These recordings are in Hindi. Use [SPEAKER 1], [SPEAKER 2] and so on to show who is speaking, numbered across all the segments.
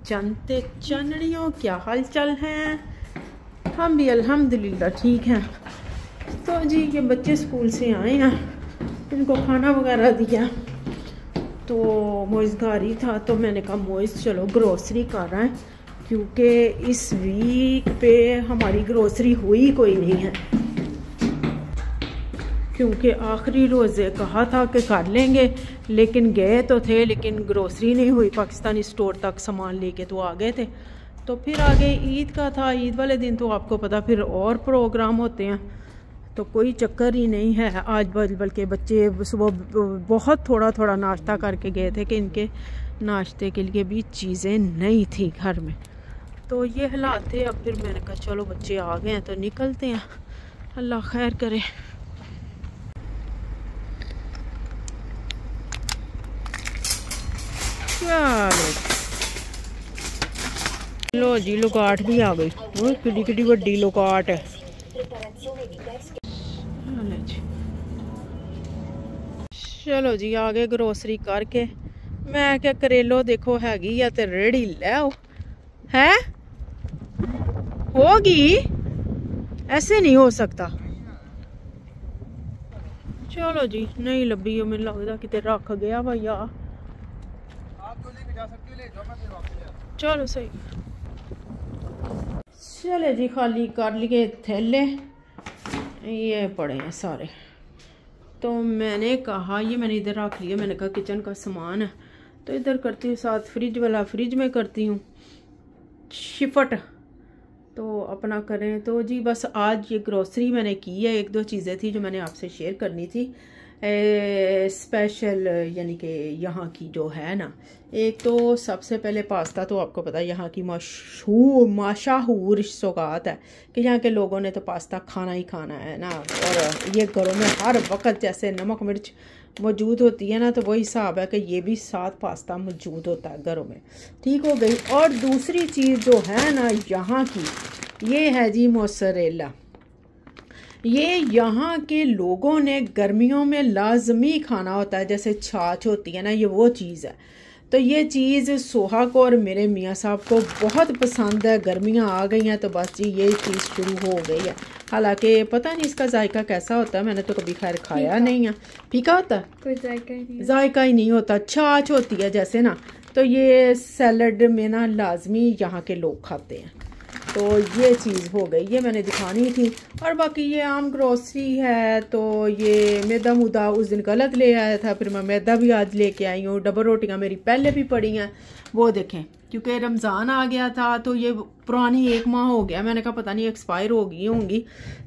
[SPEAKER 1] जानते चनड़ियों क्या हाल चाल हैं। हम भी अल्हम्दुलिल्लाह ठीक हैं। तो जी ये बच्चे स्कूल से आए हैं, इनको खाना वगैरह दिया तो मोइज़ घर ही था, तो मैंने कहा मोइज़ चलो ग्रोसरी कर रहे हैं, क्योंकि इस वीक पे हमारी ग्रोसरी हुई कोई नहीं है, क्योंकि आखिरी रोज़े कहा था कि कर लेंगे, लेकिन गए तो थे लेकिन ग्रोसरी नहीं हुई। पाकिस्तानी स्टोर तक सामान लेके तो आ गए थे। तो फिर आगे ईद का था, ईद वाले दिन तो आपको पता फिर और प्रोग्राम होते हैं, तो कोई चक्कर ही नहीं है। आज बल्कि बच्चे सुबह बहुत थोड़ा थोड़ा नाश्ता करके गए थे कि इनके नाश्ते के लिए भी चीज़ें नहीं थी घर में। तो ये हालात थे। अब फिर मैंने कहा चलो बच्चे आ गए हैं तो निकलते हैं, अल्लाह खैर करे। लो जी लोकाट भी आ गई, किड्डी किड्डी वड्डी लोकाट है। चलो जी आ गए ग्रोसरी करके। मैं क्या करेलो देखो हैगी या ते रेड़ी ले आओ है, होगी ऐसे नहीं हो सकता। चलो जी नहीं लभी, मैंने लगता कि रख गया भैया। चलो सही, चले जी खाली कर लिए थैले, ये पड़े हैं सारे। तो मैंने कहा ये मैंने इधर रख लिया, मैंने कहा किचन का सामान है तो इधर करती हूँ, साथ फ्रिज वाला फ्रिज में करती हूँ शिफट, तो अपना करें। तो जी बस आज ये ग्रोसरी मैंने की है, एक दो चीज़ें थी जो मैंने आपसे शेयर करनी थी स्पेशल, यानी कि यहाँ की जो है ना। एक तो सबसे पहले पास्ता, तो आपको पता है यहाँ की मशहूर सौगात है कि यहाँ के लोगों ने तो पास्ता खाना ही खाना है ना, और ये घरों में हर वक्त जैसे नमक मिर्च मौजूद होती है ना, तो वही हिसाब है कि ये भी साथ पास्ता मौजूद होता है घरों में। ठीक हो गई। और दूसरी चीज़ जो है ना यहाँ की, ये है जी मोज़रेला। ये यहाँ के लोगों ने गर्मियों में लाजमी खाना होता है, जैसे छाछ होती है ना, ये वो चीज़ है। तो ये चीज़ सोहा को और मेरे मियाँ साहब को बहुत पसंद है। गर्मियाँ आ गई हैं तो बस जी ये चीज़ शुरू हो गई है। हालांकि पता नहीं इसका जायका कैसा होता है, मैंने तो कभी खैर खाया नहीं है। फीका होता है, कोई जायका ही नहीं होता, छाछ होती है जैसे ना। तो ये सैलड में ना लाजमी यहाँ के लोग खाते हैं। तो ये चीज़ हो गई, ये मैंने दिखानी थी। और बाकी ये आम ग्रोसरी है। तो ये मैदा मुदा उस दिन गलत ले आया था, फिर मैं मैदा भी आज लेके आई हूँ। डबल रोटियाँ मेरी पहले भी पड़ी हैं, वो देखें, क्योंकि रमज़ान आ गया था तो ये पुरानी 1 माह हो गया, मैंने कहा पता नहीं एक्सपायर हो गई होंगी,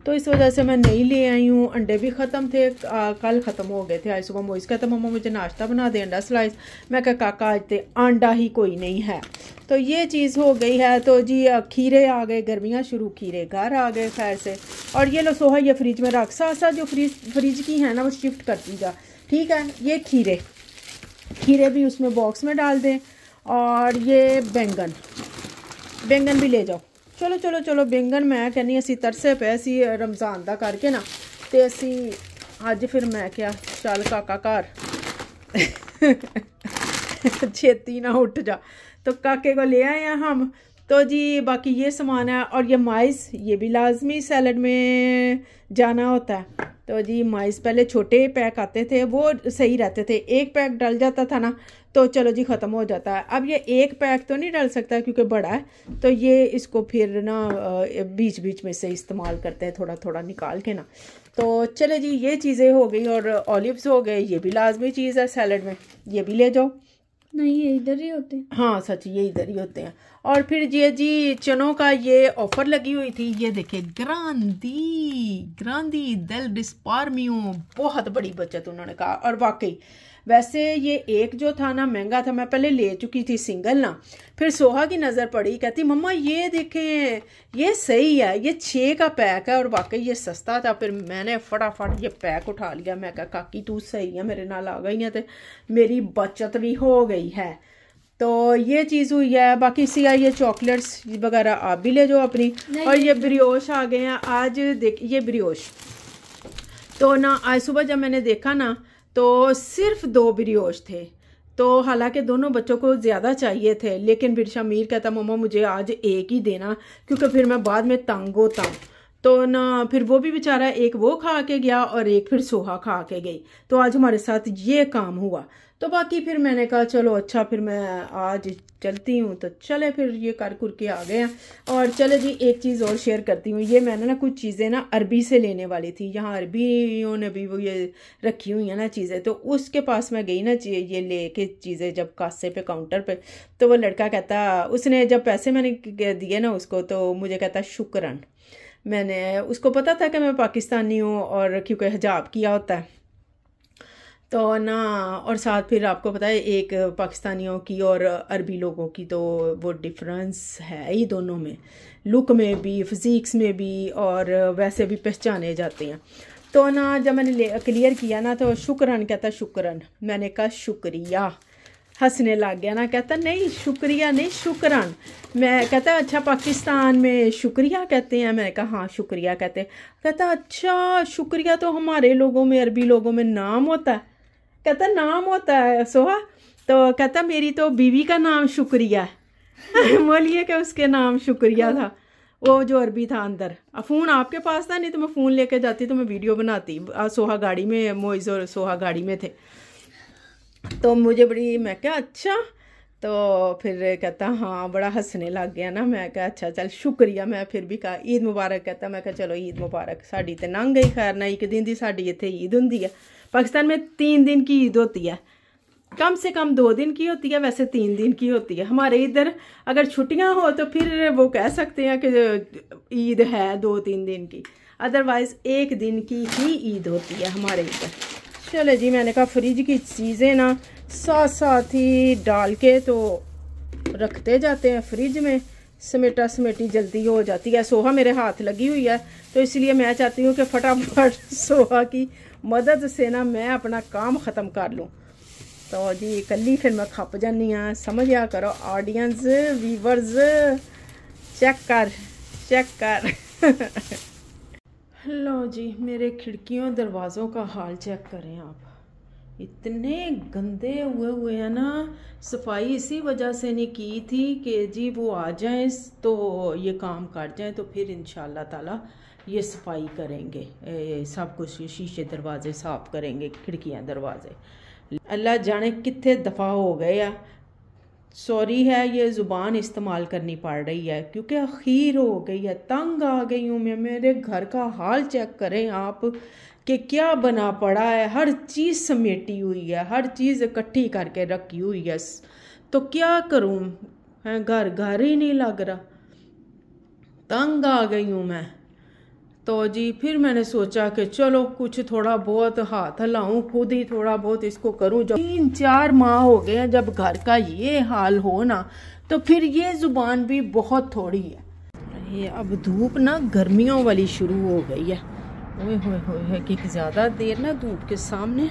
[SPEAKER 1] तो इस वजह से मैं नहीं ले आई हूँ। अंडे भी ख़त्म थे, कल ख़त्म हो गए थे। आज सुबह मोइज़ कहता मम्मा मुझे नाश्ता बना दे अंडा स्लाइस, मैं कहा काका आज तो अंडा ही कोई नहीं है। तो ये चीज़ हो गई है। तो जी खीरे आ गए, गर्मियाँ शुरू, खीरे घर आ गए खैर से। और ये लो सोहा ये फ्रिज में रख, साथ साथ जो फ्रिज की है ना वो शिफ्ट करती जा। ठीक है, ये खीरे भी उसमें बॉक्स में डाल दें। और ये बैंगन भी ले जाओ। चलो चलो चलो बैंगन मैं कहनी असी तरसे पे असी रमज़ान दा करके ना, ते असी अज फिर मैं क्या चल काका घर छेती ना उठ जा, तो काके को ले आए हैं हम। तो जी बाकी ये सामान है। और ये माइस, ये भी लाजमी सैलड में जाना होता है। तो जी माइस पहले छोटे पैक आते थे, वो सही रहते थे, 1 पैक डल जाता था ना तो चलो जी ख़त्म हो जाता है। अब ये 1 पैक तो नहीं डल सकता क्योंकि बड़ा है, तो ये इसको फिर ना बीच बीच में से इस्तेमाल करते हैं, थोड़ा थोड़ा निकाल के ना। तो चले जी ये चीज़ें हो गई। और ऑलिव्स हो गए, ये भी लाजमी चीज़ है सैलड में, ये भी ले जाओ।
[SPEAKER 2] नहीं ये इधर ही होते हैं।
[SPEAKER 1] हाँ सच, ये इधर ही होते हैं। और फिर ये जी चनों का ये ऑफर लगी हुई थी, ये देखिए ग्रांदी देल रिस्पार्मियो, बहुत बड़ी बचत उन्होंने कहा। और वाकई वैसे ये एक जो था ना महंगा था, मैं पहले ले चुकी थी सिंगल ना, फिर सोहा की नज़र पड़ी, कहती मम्मा ये देखें ये सही है, ये 6 का पैक है। और वाकई ये सस्ता था। फिर मैंने फटाफट ये पैक उठा लिया। मैं कहा काकी तू सही है, मेरे नाल आ गई है तो मेरी बचत भी हो गई है। तो ये चीज़ हुई है। बाकी सी ये चॉकलेट्स वगैरह आप भी ले जाओ अपनी। और ये ब्रियोश आ गए हैं आज, देख ये ब्रियोश तो ना आज सुबह जब मैंने देखा ना तो सिर्फ 2 ब्रियोश थे, तो हालांकि दोनों बच्चों को ज़्यादा चाहिए थे, लेकिन फिर शमीर कहता मम्मा मुझे आज एक ही देना, क्योंकि फिर मैं बाद में तंग होता हूँ। तो ना फिर वो भी बेचारा एक वो खा के गया और एक फिर सोहा खा के गई। तो आज हमारे साथ ये काम हुआ। तो बाकी फिर मैंने कहा चलो अच्छा फिर मैं आज चलती हूँ। तो चले फिर ये कर के आ गए हैं। और चले जी एक चीज़ और शेयर करती हूँ। ये मैंने ना कुछ चीज़ें ना अरबी से लेने वाली थी, यहाँ अरबियों ने भी वो ये रखी हुई है ना चीज़ें। तो उसके पास मैं गई ना ये ले के चीज़ें जब कासे पे काउंटर पे, तो वो लड़का कहता, उसने जब पैसे मैंने दिए ना उसको, तो मुझे कहता शुक्रन। मैंने उसको पता था कि मैं पाकिस्तानी हूँ और क्योंकि हिजाब किया होता है तो ना, और साथ फिर आपको पता है एक पाकिस्तानियों की और अरबी लोगों की तो वो डिफरेंस है ही दोनों में, लुक में भी, फिजिक्स में भी, और वैसे भी पहचाने जाते हैं। तो ना जब मैंने क्लियर किया ना तो शुक्रन कहता शुक्रन। मैंने कहा शुक्रिया। हंसने लग गया ना, कहता नहीं शुक्रिया नहीं शुक्रन। मैं कहता अच्छा पाकिस्तान में शुक्रिया कहते हैं। मैंने कहा हाँ शुक्रिया कहते हैं। कहता अच्छा शुक्रिया तो हमारे लोगों में, अरबी लोगों में नाम होता है। कहता नाम होता है सोहा। तो कहता मेरी तो बीवी का नाम शुक्रिया है। बोलिए कि उसके नाम शुक्रिया था, वो जो अरबी था अंदर। फ़ोन आपके पास था, नहीं तो मैं फ़ोन लेके जाती तो मैं वीडियो बनाती। सोहा गाड़ी में, मोइज़ और सोहा गाड़ी में थे। तो मुझे बड़ी, मैं क्या अच्छा। तो फिर कहता हाँ, बड़ा हंसने लग गया ना। मैं कहा अच्छा चल शुक्रिया। मैं फिर भी कहा ईद मुबारक। कहता मैं कहा चलो ईद मुबारक। साड़ी तो लंघ गई खैर ना, एक दिन दी साड़ी इतने ईद होंगी है। पाकिस्तान में 3 दिन की ईद होती है, कम से कम 2 दिन की होती है, वैसे 3 दिन की होती है। हमारे इधर अगर छुट्टियां हो तो फिर वो कह सकते हैं कि ईद है 2-3 दिन की, अदरवाइज़ 1 दिन की ही ईद होती है हमारे इधर। चले जी, मैंने कहा फ्रिज की चीज़ें ना साथ साथ ही डाल के तो रखते जाते हैं फ्रिज में, समेटा समेटी जल्दी हो जाती है। सोहा मेरे हाथ लगी हुई है तो इसलिए मैं चाहती हूँ कि फटाफट सोहा की मदद से ना मैं अपना काम ख़त्म कर लूँ। तो जी कल्ली फिर मैं खप जानी हाँ, समझ आ करो ऑडियंस व्यूवर्स, चेक कर। लो जी, मेरे खिड़कियों दरवाज़ों का हाल चेक करें आप, इतने गंदे हुए हैं ना। सफाई इसी वजह से नहीं की थी कि जी वो आ जाएं तो ये काम कर जाएं, तो फिर इंशाल्लाह ताला ये सफाई करेंगे, सब कुछ शीशे दरवाजे साफ़ करेंगे, खिड़कियां दरवाजे। अल्लाह जाने कितने दफ़ा हो गए या सॉरी है ये ज़ुबान इस्तेमाल करनी पड़ रही है, क्योंकि अखीर हो गई है, तंग आ गई हूँ मैं। मेरे घर का हाल चेक करें आप कि क्या बना पड़ा है, हर चीज़ समेटी हुई है, हर चीज़ इकट्ठी करके रखी हुई है। तो क्या करूँ, घर ही नहीं लग रहा, तंग आ गई हूँ मैं। तो जी फिर मैंने सोचा कि चलो कुछ थोड़ा बहुत हाथ हिलाऊं, खुद ही थोड़ा बहुत इसको करूं। जब 3-4 माह हो गए हैं जब घर का ये हाल हो ना, तो फिर ये जुबान भी बहुत थोड़ी है। ये अब धूप ना गर्मियों वाली शुरू हो गई है। ओए होए होए, कि ज़्यादा देर ना धूप के सामने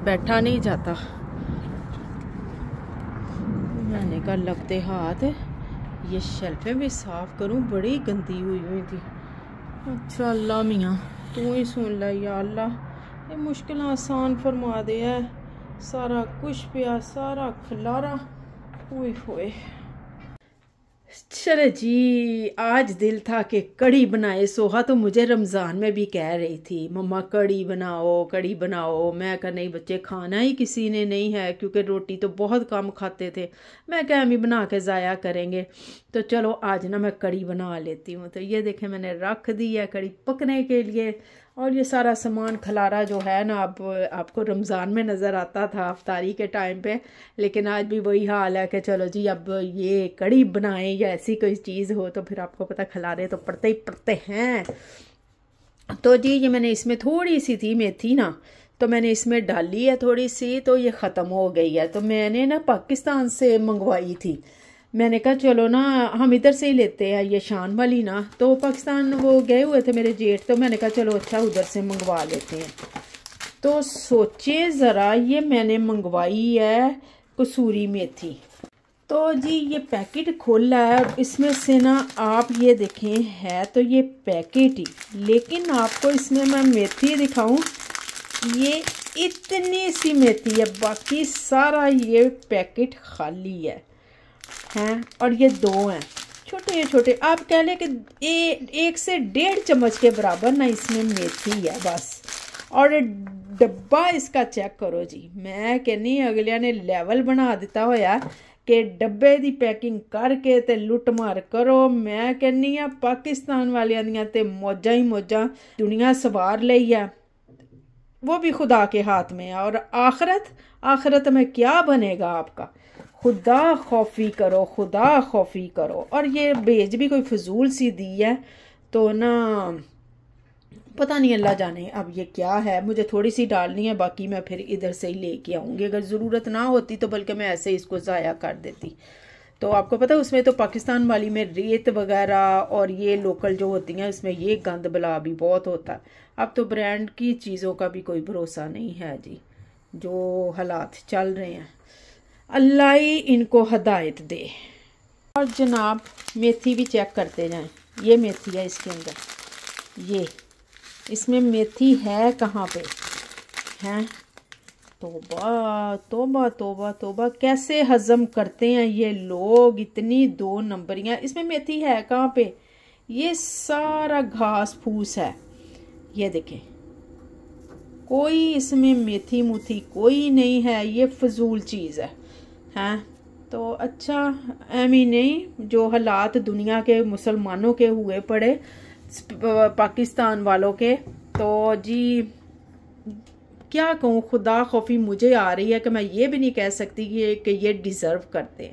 [SPEAKER 1] बैठा नहीं जाता। मैंने कहा लगते हाथ ये शेल्फें भी साफ़ करूं, बड़ी गंदी हुई थी। अच्छा अल्लाह मियाँ तू ही सुन ला या अल्लाह, ये मुश्किल आसान फरमा दे है। सारा कुछ पिया, सारा खलारा, ओए होए। चले जी, आज दिल था कि कड़ी बनाए। सोहा तो मुझे रमज़ान में भी कह रही थी मम्मा कड़ी बनाओ। मैं कहा नहीं बच्चे, खाना ही किसी ने नहीं है, क्योंकि रोटी तो बहुत कम खाते थे। मैं कहा हम ही बना के ज़ाया करेंगे, तो चलो आज ना मैं कड़ी बना लेती हूँ। तो ये देखें मैंने रख दी है कड़ी पकने के लिए। और ये सारा सामान खलारा जो है ना, अब आपको रमज़ान में नज़र आता था अफ्तारी के टाइम पे, लेकिन आज भी वही हाल है कि चलो जी अब ये कड़ी बनाएं या ऐसी कोई चीज़ हो तो फिर आपको पता खलारे तो पड़ते ही पड़ते हैं। तो जी ये मैंने इसमें थोड़ी सी थी मेथी ना, तो मैंने इसमें डाली है थोड़ी सी, तो ये ख़त्म हो गई है। तो मैंने ना पाकिस्तान से मंगवाई थी। मैंने कहा चलो ना हम इधर से ही लेते हैं ये शान वाली ना, तो पाकिस्तान वो गए हुए थे मेरे जेठ, तो मैंने कहा चलो अच्छा उधर से मंगवा लेते हैं। तो सोचे ज़रा, ये मैंने मंगवाई है कसूरी मेथी। तो जी ये पैकेट खोला है, इसमें से ना आप ये देखें है तो ये पैकेट ही, लेकिन आपको इसमें मैं मेथी दिखाऊं, ये इतनी सी मेथी है, बाकी सारा ये पैकेट खाली है हैं। और ये 2 हैं छोटे छोटे, आप कह लें कि 1 से 1.5 चम्मच के बराबर ना इसमें मेथी है बस। और डब्बा इसका चेक करो जी, मैं कहनी अगलिया ने लेवल बना दिता होया कि डब्बे दी पैकिंग करके ते लुट मार करो। मैं कहनी पाकिस्तान वालियां दियां ते मौजा ही मौजा दुनिया सवार लई है, वो भी खुदा के हाथ में है। और आखिरत में क्या बनेगा आपका, खुदा खौफी करो, खुदा खौफी करो। और ये भेज भी कोई फजूल सी दी है, तो ना पता नहीं, अल्लाह जाने अब ये क्या है। मुझे थोड़ी सी डालनी है, बाकी मैं फिर इधर से ही लेके आऊँगी। अगर ज़रूरत ना होती तो बल्कि मैं ऐसे ही इसको ज़ाया कर देती। तो आपको पता है उसमें तो पाकिस्तान वाली में रेत वगैरह और ये लोकल जो होती हैं इसमें ये गंद बला भी बहुत होता है। अब तो ब्रांड की चीज़ों का भी कोई भरोसा नहीं है जी, जो हालात चल रहे हैं। अल्लाह ही इनको हदायत दे। और जनाब मेथी भी चेक करते जाएं, ये मेथी है इसके अंदर, ये इसमें मेथी है कहाँ पे हैं। तोबा तोबा तोबा तोबा, कैसे हजम करते हैं ये लोग इतनी 2 नंबरियाँ। इसमें मेथी है कहाँ पे, ये सारा घास फूस है। ये देखें, कोई इसमें मेथी मुथी कोई नहीं है, ये फजूल चीज़ है हैं। तो अच्छा एमी नहीं, जो हालात दुनिया के मुसलमानों के हुए पड़े पाकिस्तान वालों के, तो जी क्या कहूँ, खुदा खौफी मुझे आ रही है कि मैं ये भी नहीं कह सकती कि ये डिज़र्व करते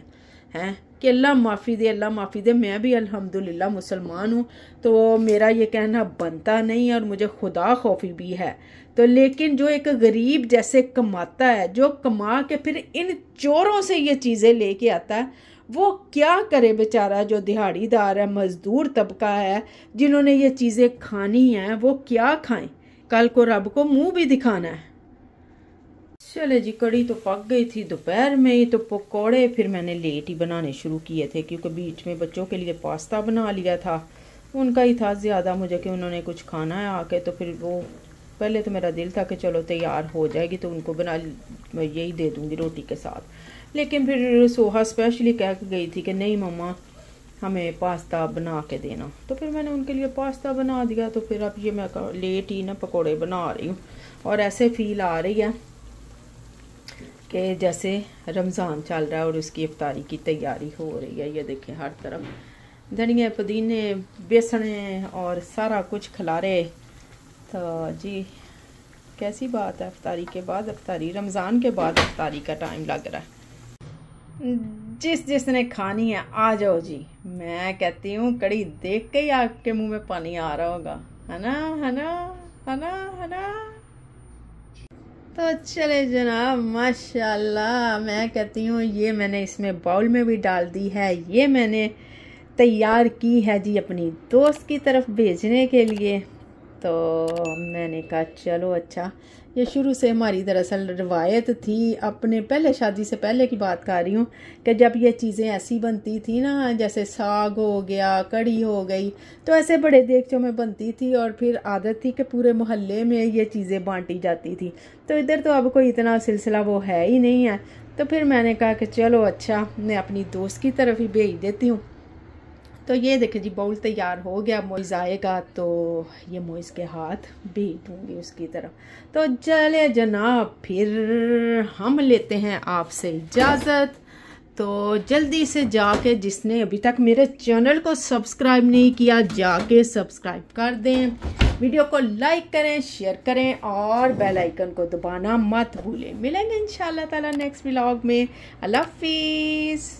[SPEAKER 1] हैं कि अल्लाह माफ़ी दे, अल्लाह माफ़ी दे। मैं भी अल्हम्दुलिल्लाह मुसलमान हूँ, तो मेरा ये कहना बनता नहीं और मुझे खुदा खौफी भी है। तो लेकिन जो एक गरीब जैसे कमाता है, जो कमा के फिर इन चोरों से ये चीज़ें लेके आता है, वो क्या करे बेचारा, जो दिहाड़ीदार है, मजदूर तबका है, जिन्होंने ये चीज़ें खानी हैं, वो क्या खाएं। कल को रब को मुंह भी दिखाना है। चले जी, कड़ी तो पक गई थी दोपहर में ही। तो पकोड़े फिर मैंने लेट ही बनाने शुरू किए थे, क्योंकि बीच में बच्चों के लिए पास्ता बना लिया था। उनका ही था ज़्यादा मुझे कि उन्होंने कुछ खाना है आके, तो फिर वो पहले तो मेरा दिल था कि चलो तैयार हो जाएगी तो उनको बना मैं यही दे दूँगी रोटी के साथ। लेकिन फिर सोहा स्पेशली कह के गई थी कि नहीं मम्मा हमें पास्ता बना के देना, तो फिर मैंने उनके लिए पास्ता बना दिया। तो फिर अब ये मैं लेट ही ना पकोड़े बना रही हूँ, और ऐसे फील आ रही है कि जैसे रमज़ान चल रहा है और उसकी इफ्तारी की तैयारी हो रही है। ये देखें हर तरफ धनिया पुदीने बेसने और सारा कुछ खिलारे। तो जी कैसी बात है, इफ्तारी के बाद इफ्तारी, रमज़ान के बाद इफ्तारी का टाइम लग रहा है। जिसने खानी है आ जाओ जी। मैं कहती हूँ कड़ी देख के ही आपके मुंह में पानी आ रहा होगा, है ना, है ना, है ना, है ना। तो चले जनाब, माशाल्लाह। मैं कहती हूँ ये मैंने इसमें बाउल में भी डाल दी है, ये मैंने तैयार की है जी अपनी दोस्त की तरफ भेजने के लिए। तो मैंने कहा चलो अच्छा, ये शुरू से हमारी दरअसल रवायत थी, अपने पहले शादी से पहले की बात कर रही हूँ, कि जब ये चीज़ें ऐसी बनती थी ना, जैसे साग हो गया, कड़ी हो गई, तो ऐसे बड़े देगचों में बनती थी और फिर आदत थी कि पूरे मोहल्ले में ये चीज़ें बांटी जाती थी। तो इधर तो अब कोई इतना सिलसिला वो है ही नहीं है। तो फिर मैंने कहा कि चलो अच्छा, मैं अपनी दोस्त की तरफ ही भेज देती हूँ। तो ये देखें जी, बाउल तैयार हो गया। मोइज़ आएगा तो ये मोइज़ के हाथ भेज दूँगी उसकी तरफ। तो चले जनाब, फिर हम लेते हैं आपसे इजाज़त। तो जल्दी से जाके, जिसने अभी तक मेरे चैनल को सब्सक्राइब नहीं किया, जाके सब्सक्राइब कर दें, वीडियो को लाइक करें, शेयर करें और बेल आइकन को दबाना मत भूलें। मिलेंगे इंशाल्लाह ताला नेक्स्ट व्लॉग में। अल्लाह हाफिज़।